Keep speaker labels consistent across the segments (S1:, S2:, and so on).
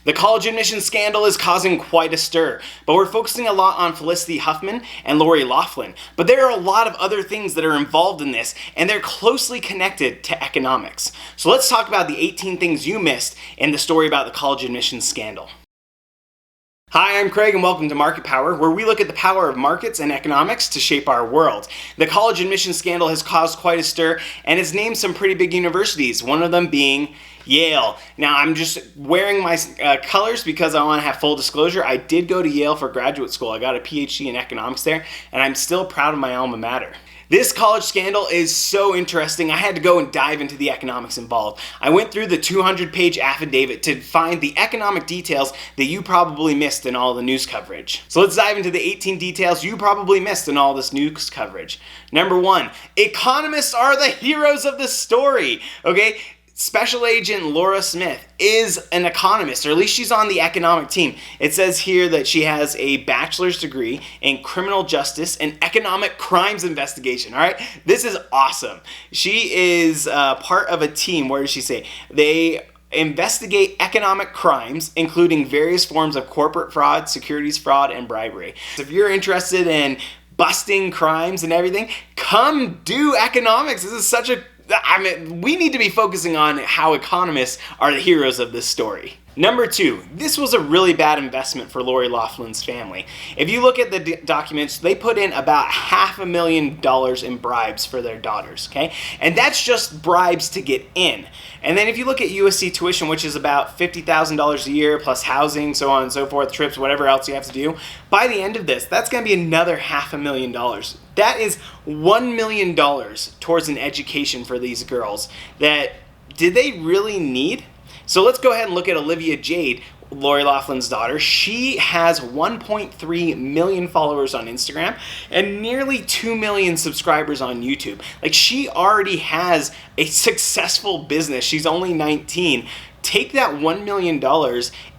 S1: The college admission scandal is causing quite a stir, but we're focusing a lot on Felicity Huffman and Loughlin. But there are a lot of other things that are involved in this, and they're closely connected to economics. So let's talk about the 18 things you missed in the story about the college admission scandal. Hi, I'm Craig and welcome to Market Power, where we look at the power of markets and economics to shape our world. The college admission scandal has caused quite a stir and has named some pretty big universities, one of them being Yale. Now, I'm just wearing my colors because I want to have full disclosure. I did go to Yale for graduate school. I got a PhD in economics there, and I'm still proud of my alma mater. This college scandal is so interesting, I had to go and dive into the economics involved. I went through the 200-page affidavit to find the economic details that you probably missed in all the news coverage. So let's dive into the 18 details you probably missed in all this news coverage. Number 1, economists are the heroes of the story, okay? Special Agent Laura Smith is an economist, or at least she's on the economic team. It says here that she has a bachelor's degree in criminal justice and economic crimes investigation, all right? This is awesome. She is part of a team, where does she say? They investigate economic crimes, including various forms of corporate fraud, securities fraud, and bribery. So if you're interested in busting crimes and everything, come do economics. This is such a we need to be focusing on how economists are the heroes of this story. Number 2, this was a really bad investment for Loughlin's family. If you look at the documents, they put in about $500,000 in bribes for their daughters, okay? And that's just bribes to get in. And then if you look at USC tuition, which is about $50,000 a year, plus housing, so on and so forth, trips, whatever else you have to do, by the end of this, that's gonna be another $500,000. That is $1 million towards an education for these girls that, did they really need? So let's go ahead and look at Olivia Jade, Loughlин's daughter. She has 1.3 million followers on Instagram and nearly 2 million subscribers on YouTube. Like, she already has a successful business. She's only 19. Take that $1 million,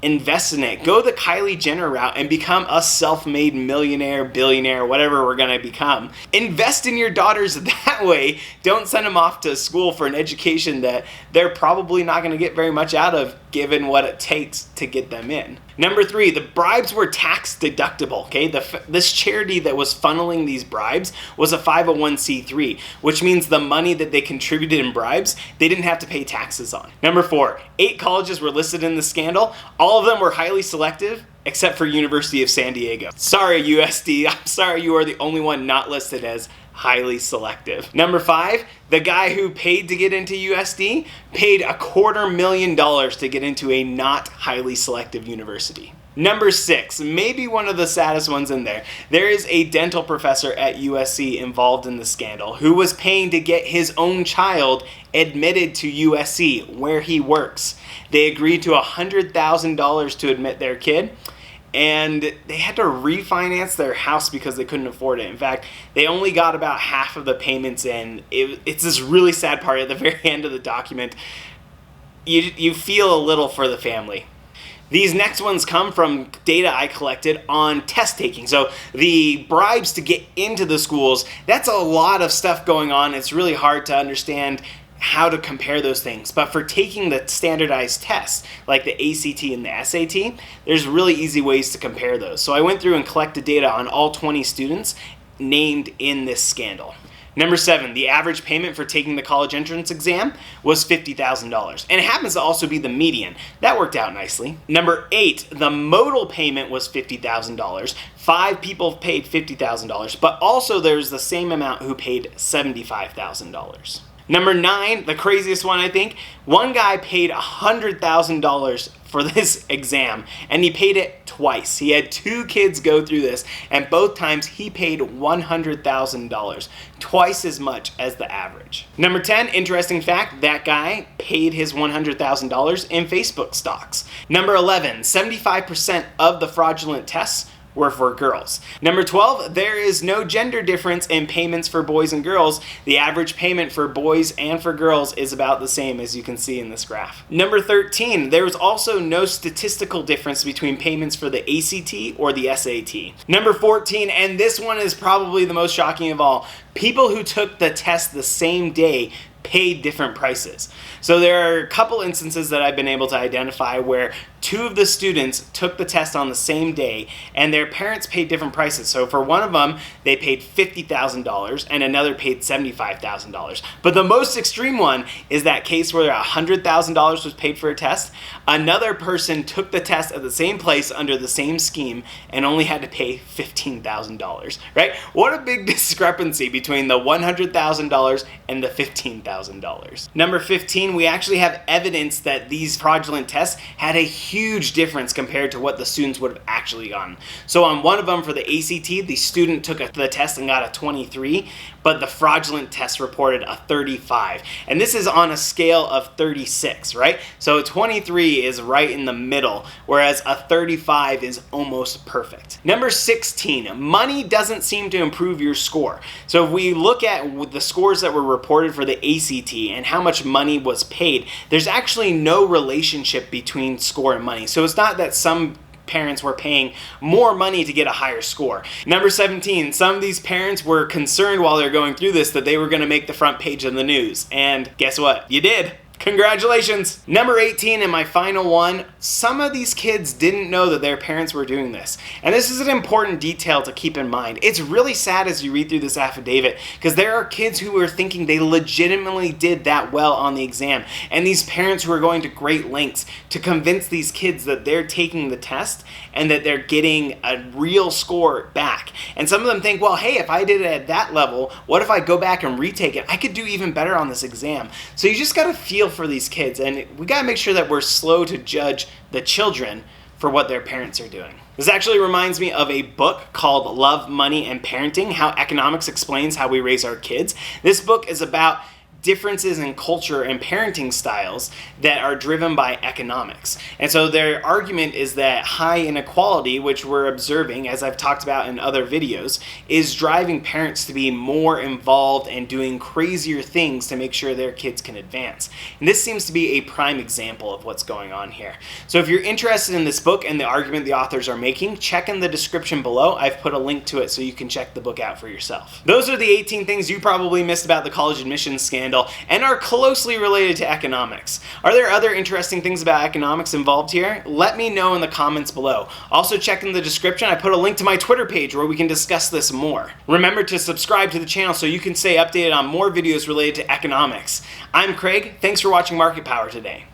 S1: invest in it. Go the Kylie Jenner route and become a self-made millionaire, billionaire, whatever we're gonna become. Invest in your daughters that way. Don't send them off to school for an education that they're probably not gonna get very much out of, given what it takes to get them in. Number 3, the bribes were tax deductible, okay? This charity that was funneling these bribes was a 501c3, which means the money that they contributed in bribes, they didn't have to pay taxes on. Number 4, 8 colleges were listed in the scandal. All of them were highly selective, except for University of San Diego. Sorry, USD, I'm sorry you are the only one not listed as highly selective. Number 5, the guy who paid to get into USD paid $250,000 to get into a not highly selective university. Number 6, maybe one of the saddest ones in there. There is a dental professor at USC involved in the scandal who was paying to get his own child admitted to USC, where he works. They agreed to $100,000 to admit their kid, and they had to refinance their house because they couldn't afford it. In fact, they only got about half of the payments in. It's this really sad part at the very end of the document. You feel a little for the family. These next ones come from data I collected on test taking. So the bribes to get into the schools, that's a lot of stuff going on. It's really hard to understand how to compare those things. But for taking the standardized tests, like the ACT and the SAT, there's really easy ways to compare those. So I went through and collected data on all 20 students named in this scandal. Number 7, the average payment for taking the college entrance exam was $50,000. And it happens to also be the median. That worked out nicely. Number 8, the modal payment was $50,000. 5 people paid $50,000, but also there's the same amount who paid $75,000. Number 9, the craziest one I think, one guy paid $100,000 for this exam, and he paid it twice. He had 2 kids go through this, and both times he paid $100,000, twice as much as the average. Number 10, interesting fact, that guy paid his $100,000 in Facebook stocks. Number 11, 75% of the fraudulent tests were for girls. Number 12, there is no gender difference in payments for boys and girls. The average payment for boys and for girls is about the same, as you can see in this graph. Number 13, there was also no statistical difference between payments for the ACT or the SAT. Number 14, and this one is probably the most shocking of all, people who took the test the same day paid different prices. So there are a couple instances that I've been able to identify where 2 of the students took the test on the same day, and their parents paid different prices. So for one of them, they paid $50,000 and another paid $75,000. But the most extreme one is that case where $100,000 was paid for a test. Another person took the test at the same place under the same scheme and only had to pay $15,000, right? What a big discrepancy between the $100,000 and the $15,000. Number 15, we actually have evidence that these fraudulent tests had a huge difference compared to what the students would have actually gotten. So on one of them for the ACT, the student took the test and got a 23, but the fraudulent test reported a 35. And this is on a scale of 36, right? So a 23 is right in the middle, whereas a 35 is almost perfect. Number 16, money doesn't seem to improve your score. So if we look at the scores that were reported for the ACT and how much money was paid, there's actually no relationship between score and money. So it's not that some parents were paying more money to get a higher score. Number 17, some of these parents were concerned while they're going through this that they were going to make the front page of the news. And guess what? You did. Congratulations! Number 18, and my final one, some of these kids didn't know that their parents were doing this. And this is an important detail to keep in mind. It's really sad as you read through this affidavit because there are kids who are thinking they legitimately did that well on the exam. And these parents who are going to great lengths to convince these kids that they're taking the test and that they're getting a real score back. And some of them think, well, hey, if I did it at that level, what if I go back and retake it? I could do even better on this exam. So you just gotta feel for these kids, and we gotta make sure that we're slow to judge the children for what their parents are doing. This actually reminds me of a book called Love, Money, and Parenting, How Economics Explains How We Raise Our Kids. This book is about differences in culture and parenting styles that are driven by economics. And so their argument is that high inequality, which we're observing, as I've talked about in other videos, is driving parents to be more involved and doing crazier things to make sure their kids can advance. And this seems to be a prime example of what's going on here. So if you're interested in this book and the argument the authors are making, check in the description below. I've put a link to it so you can check the book out for yourself. Those are the 18 things you probably missed about the college admissions scandal and are closely related to economics. Are there other interesting things about economics involved here? Let me know in the comments below. Also check in the description. I put a link to my Twitter page where we can discuss this more. Remember to subscribe to the channel so you can stay updated on more videos related to economics. I'm Craig. Thanks for watching Market Power today.